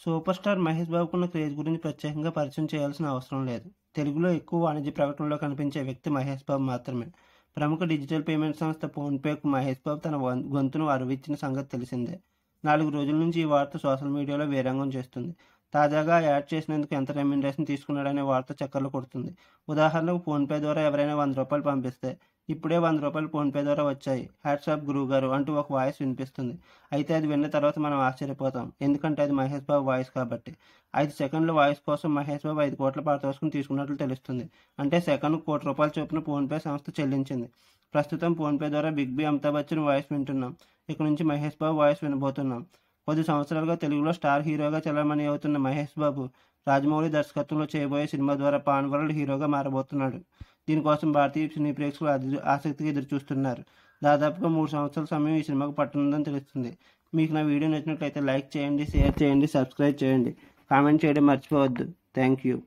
Super star Mahesh బాబుకున్న craze గురించి ప్రత్యేకంగా పరిచయం చేయాల్సిన అవసరం లేదు. తెలుగులో ఎక్కువ వాణిజ్య ప్రకటనలో కనిపించే వ్యక్తి మహేష్ బాబు మాత్రమే. ప్రముఖ డిజిటల్ పేమెంట్ సంస్థ ఫోన్‌పేకు మహేష్ బాబు తన గొంతును అరువిచ్చిన సంగతి తెలిసిందే. 4 రోజుల నుంచి ఈ వార్త సోషల్ మీడియాలో వీరంగం చేస్తుంది. తాజాగా యాడ్ చేసినందుకు ఎంత రెమ్యునరేషన్ తీసుకున్నాడనే వార్త చక్కర్లు కొడుతుంది. ఉదాహరణకు ఫోన్‌పే ద్వారా ఎవరైనా ₹100 పంపిస్తే, ఇప్పుడే ₹100 ఫోన్‌పే ద్వారా వచ్చాయి. హ్యాట్స్ ఆఫ్ గురువుగారు అంటూ ఒక వాయిస్ వినిపిస్తుంది. అయితే అది విన్న తర్వాత మనం ఆశ్చర్యపోతాం. ఎందుకంటే అది మహేష్ బాబు వాయిస్ కాబట్టి. 5 సెకన్ల వాయిస్ కోసం మహేష్ బాబు 5 కోట్ల పారితోషికం తీసుకున్నట్లు తెలుస్తుంది. అంటే సెకనుకు ₹1 కోటి చొప్పున ఫోన్‌పే సంస్థ చెల్లించింది. ప్రస్తుతం ఫోన్‌పే ద్వారా big B Amitabh Bachchan voice వింటున్నాం. ఇక నుంచి మహేష్ బాబు వాయిస్ వినబోతున్నాం. కొద్ది సంవత్సరాలుగా తెలుగులో స్టార్ హీరోగా చలామణి అవుతున్న మహేష్ బాబు రాజమౌళి దర్శకత్వంలో చేయబోయే సినిమా ద్వారా పాన్ వరల్డ్ హీరోగా మారబోతున్నాడు. దీనికోసం భారతీయ సినీ ప్రేక్షకులు ఆసక్తిగా ఎదురుచూస్తున్నారు. దాదాపుగా 3 సంవత్సరాల సమయం ఈ సినిమాకు పట్టనుందని తెలుస్తుంది. మీకు నా వీడియో నచ్చినట్లయితే లైక్ చేయండి, షేర్ చేయండి, సబ్స్క్రైబ్ చేయండి. కామెంట్ చేయడం మర్చిపోవద్దు. Thank you.